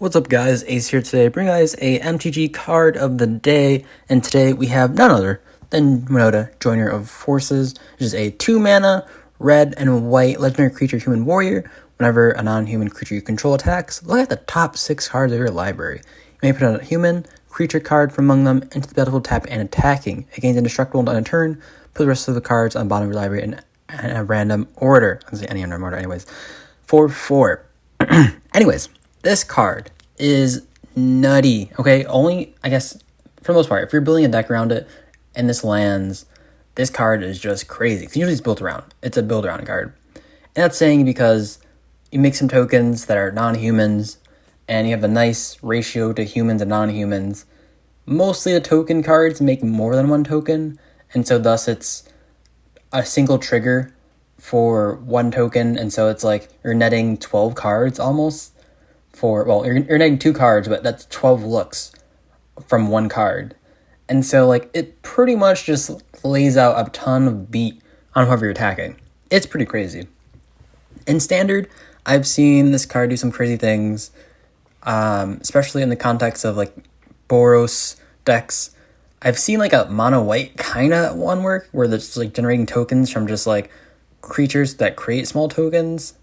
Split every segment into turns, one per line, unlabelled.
What's up guys, Ace here today, bring guys a MTG card of the day, and today we have none other than Winota, Joiner of Forces, which is a 2-mana, red and white legendary creature human warrior. Whenever a non-human creature you control attacks, look at the top 6 cards of your library. You may put a human creature card from among them into the battlefield, tap and attacking. It gains indestructible on a turn, put the rest of the cards on the bottom of your library in a random order. I can say any random order anyways. 4/4. Anyways, this card is nutty, okay? Only, I guess, for the most part, if you're building a deck around it and this lands, this card is just crazy. Because usually it's built around. It's a build around card. And that's saying because you make some tokens that are non-humans, and you have a nice ratio to humans and non-humans. Mostly the token cards make more than one token, and so thus it's a single trigger for one token, and so it's like you're netting 12 cards almost for, well, you're netting 2 cards, but that's 12 looks from one card. And so like it pretty much just lays out a ton of beat on whoever you're attacking. It's pretty crazy. In standard, I've seen this card do some crazy things, especially in the context of like boros decks. I've seen like a mono white kind of one work where it's like generating tokens from just like creatures that create small tokens,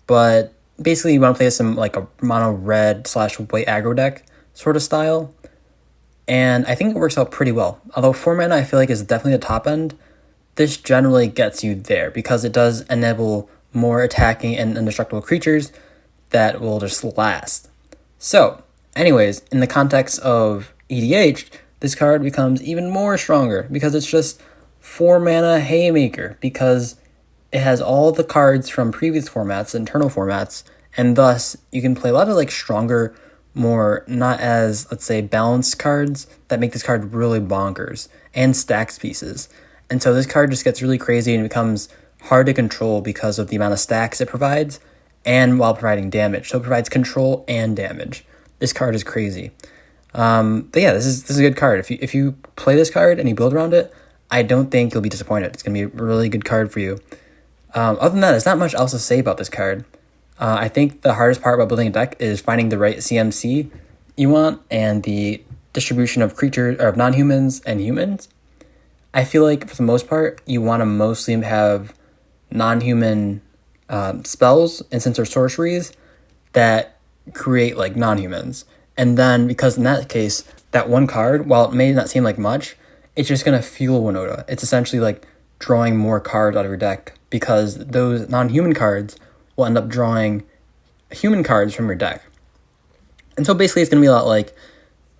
but basically you want to play some like a mono red / white aggro deck sort of style, and I think it works out pretty well. Although 4 mana I feel like is definitely the top end, this generally gets you there because it does enable more attacking and indestructible creatures that will just last. So anyways, in the context of EDH, this card becomes even more stronger because it's just 4 mana haymaker, because it has all the cards from previous formats, internal formats, and thus you can play a lot of like stronger, more not as, let's say, balanced cards that make this card really bonkers and stacks pieces. And so this card just gets really crazy and becomes hard to control because of the amount of stacks it provides and while providing damage. So it provides control and damage. This card is crazy. But yeah, this is a good card. If you play this card and you build around it, I don't think you'll be disappointed. It's going to be a really good card for you. Other than that, there's not much else to say about this card. I think the hardest part about building a deck is finding the right CMC you want and the distribution of creatures, or of non-humans and humans. I feel like for the most part, you want to mostly have non-human spells, instants, or sorceries that create like non-humans. And then, because in that case, that one card, while it may not seem like much, it's just going to fuel Winota. It's essentially like drawing more cards out of your deck, because those non-human cards will end up drawing human cards from your deck. And so basically it's going to be a lot like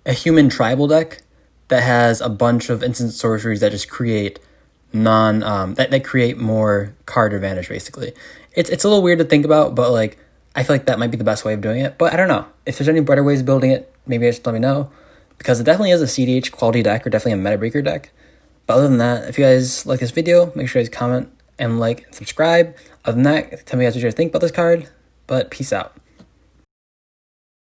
a human tribal deck that has a bunch of instant sorceries that just create that create more card advantage, basically. It's a little weird to think about, but like I feel like that might be the best way of doing it. But I don't know. If there's any better ways of building it, maybe just let me know, because it definitely is a CDH quality deck, or definitely a meta breaker deck. But other than that, if you guys like this video, make sure you guys comment and like and subscribe. Other than that, tell me guys what you guys think about this card. But peace out.